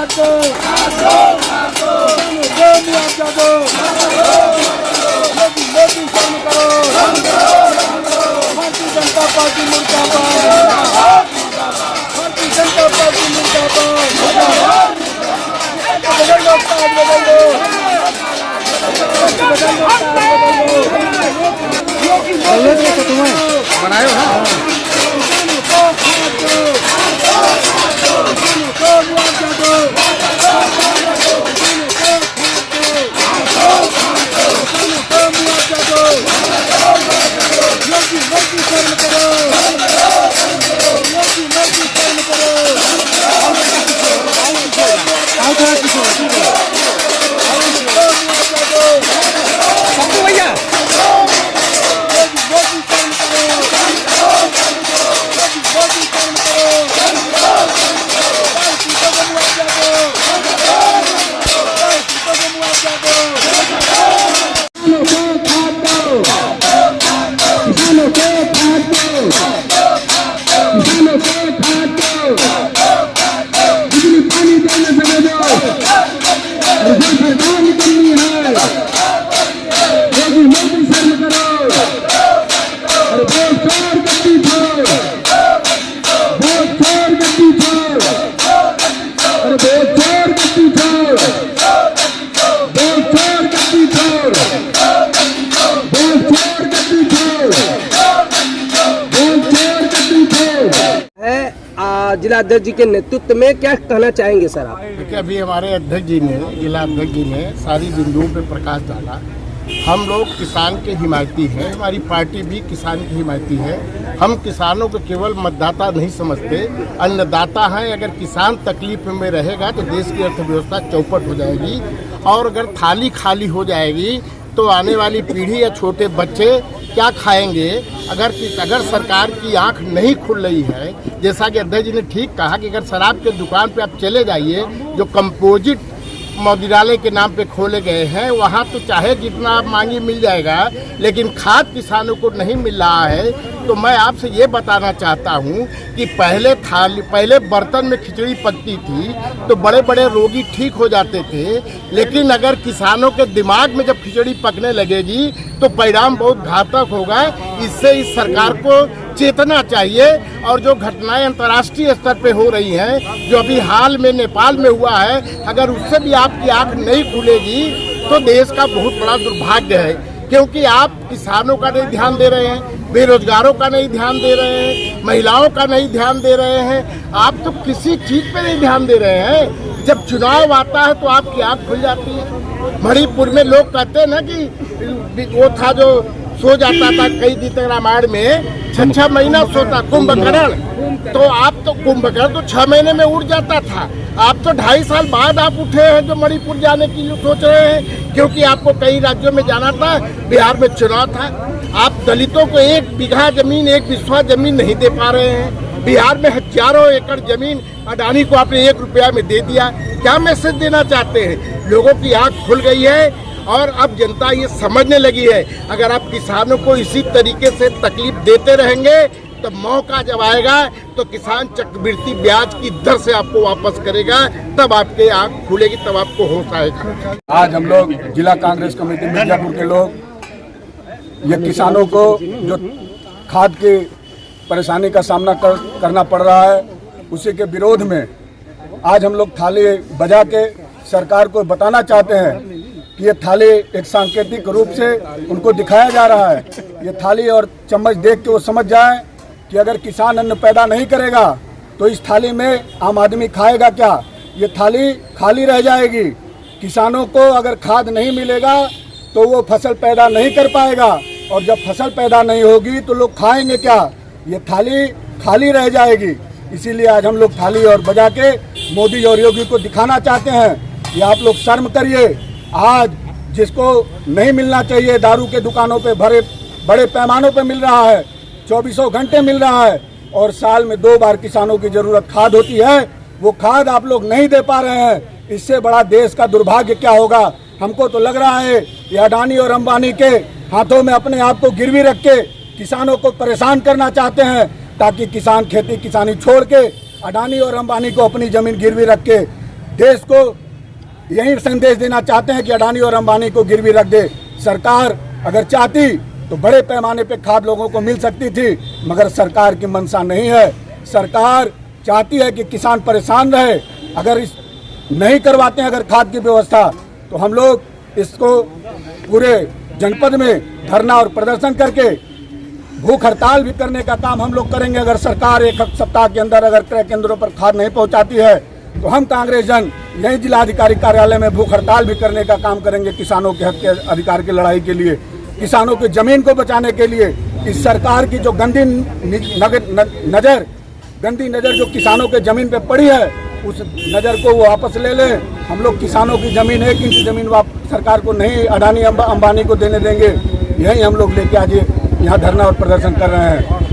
जनता party मुर्दाबाद, Bharatiya Janata party मुर्दाबाद। बदल लो ताज, बदल लो, बनाए हो ना। जिला अध्यक्ष जी के नेतृत्व में क्या कहना चाहेंगे सर आप? देखिए, अभी हमारे अध्यक्ष जी ने, जिला अध्यक्ष जी ने सारी बिंदुओं पे प्रकाश डाला। हम लोग किसान के हिमायती हैं, हमारी पार्टी भी किसान की हिमायती है। हम किसानों को केवल मतदाता नहीं समझते, अन्नदाता हैं। अगर किसान तकलीफ में रहेगा तो देश की अर्थव्यवस्था चौपट हो जाएगी, और अगर थाली खाली हो जाएगी तो आने वाली पीढ़ी या छोटे बच्चे क्या खाएंगे। अगर सरकार की आंख नहीं खुल रही है, जैसा कि अध्यक्ष जी ने ठीक कहा कि अगर शराब के दुकान पे आप चले जाइए, जो कंपोजिट मदिरालय के नाम पे खोले गए हैं, वहाँ तो चाहे जितना आप मांगी मिल जाएगा, लेकिन खाद किसानों को नहीं मिल रहा है। तो मैं आपसे ये बताना चाहता हूँ कि पहले बर्तन में खिचड़ी पकती थी तो बड़े बड़े रोगी ठीक हो जाते थे, लेकिन अगर किसानों के दिमाग में जब खिचड़ी पकने लगेगी तो परिणाम बहुत घातक होगा। इससे इस सरकार को चेतना चाहिए, और जो घटनाएं अंतर्राष्ट्रीय स्तर पे हो रही हैं, जो अभी हाल में नेपाल में हुआ है, अगर उससे भी आपकी आंख नहीं खुलेगी तो देश का बहुत बड़ा दुर्भाग्य है। क्योंकि आप किसानों का नहीं ध्यान दे रहे हैं, बेरोजगारों का नहीं ध्यान दे रहे हैं, महिलाओं का नहीं ध्यान दे रहे हैं, आप तो किसी चीज पे नहीं ध्यान दे रहे हैं। जब चुनाव आता है तो आपकी आंख खुल जाती है। मणिपुर में लोग कहते हैं ना कि वो था जो सो जाता था कई दिन तक, रामायण में 6 महीना सोता कुंभकर्ण, तो आप तो कुंभकर्ण तो 6 महीने में उड़ जाता था। आप तो 2.5 साल बाद आप उठे हैं जो मणिपुर जाने की सोच रहे हैं, क्योंकि आपको कई राज्यों में जाना था, बिहार में चुनाव था। आप दलितों को 1 बीघा जमीन, 1 बिस्वा जमीन नहीं दे पा रहे हैं। बिहार में हजारों एकड़ जमीन अडानी को आपने 1 रुपया में दे दिया। क्या मैसेज देना चाहते हैं? लोगों की आंख खुल गई है और अब जनता ये समझने लगी है, अगर आप किसानों को इसी तरीके से तकलीफ देते रहेंगे तो मौका जब आएगा तो किसान चक्रवृद्धि ब्याज की दर से आपको वापस करेगा, तब आपके आंख खुलेगी, तब आपको होश आएगा। आज हम लोग जिला कांग्रेस कमेटी मिर्जापुर के लोग ये किसानों को जो खाद की परेशानी का सामना करना पड़ रहा है, उसी के विरोध में आज हम लोग थाली बजा के सरकार को बताना चाहते हैं कि ये थाली एक सांकेतिक रूप से उनको दिखाया जा रहा है। ये थाली और चम्मच देख के वो समझ जाए कि अगर किसान अन्न पैदा नहीं करेगा तो इस थाली में आम आदमी खाएगा क्या। ये थाली खाली रह जाएगी। किसानों को अगर खाद नहीं मिलेगा तो वो फसल पैदा नहीं कर पाएगा, और जब फसल पैदा नहीं होगी तो लोग खाएंगे क्या। ये थाली खाली रह जाएगी। इसीलिए आज हम लोग थाली और बजा के मोदी और योगी को दिखाना चाहते हैं कि आप लोग शर्म करिए। आज जिसको नहीं मिलना चाहिए, दारू के दुकानों पे बड़े पैमानों पे मिल रहा है, 24 घंटे मिल रहा है, और साल में 2 बार किसानों की जरूरत खाद होती है, वो खाद आप लोग नहीं दे पा रहे हैं। इससे बड़ा देश का दुर्भाग्य क्या होगा। हमको तो लग रहा है कि अडानी और अंबानी के हाथों में अपने आप को गिरवी रख के किसानों को परेशान करना चाहते हैं, ताकि किसान खेती किसानी छोड़ के अडानी और अंबानी को अपनी जमीन गिरवी रख के देश को यही संदेश देना चाहते हैं कि अडानी और अंबानी को गिरवी रख दे। सरकार अगर चाहती तो बड़े पैमाने पे खाद लोगों को मिल सकती थी, मगर सरकार की मंशा नहीं है। सरकार चाहती है कि किसान परेशान रहे। अगर इस नहीं करवाते हैं अगर खाद की व्यवस्था, तो हम लोग इसको पूरे जनपद में धरना और प्रदर्शन करके भूख हड़ताल भी करने का काम हम लोग करेंगे। अगर सरकार एक सप्ताह के अंदर अगर क्रय केंद्रों पर खाद नहीं पहुंचाती है तो हम कांग्रेस जन यही जिलाधिकारी कार्यालय में भूख हड़ताल भी करने का काम करेंगे किसानों के हक के अधिकार की लड़ाई के लिए, किसानों की जमीन को बचाने के लिए। इस सरकार की जो गंदी नज़र जो किसानों के जमीन पे पड़ी है, उस नज़र को वो वापस ले लें। हम लोग किसानों की जमीन 1 इंच जमीन सरकार को नहीं अडानी अंबानी को देने देंगे। यही हम लोग लेके आज यहाँ धरना और प्रदर्शन कर रहे हैं।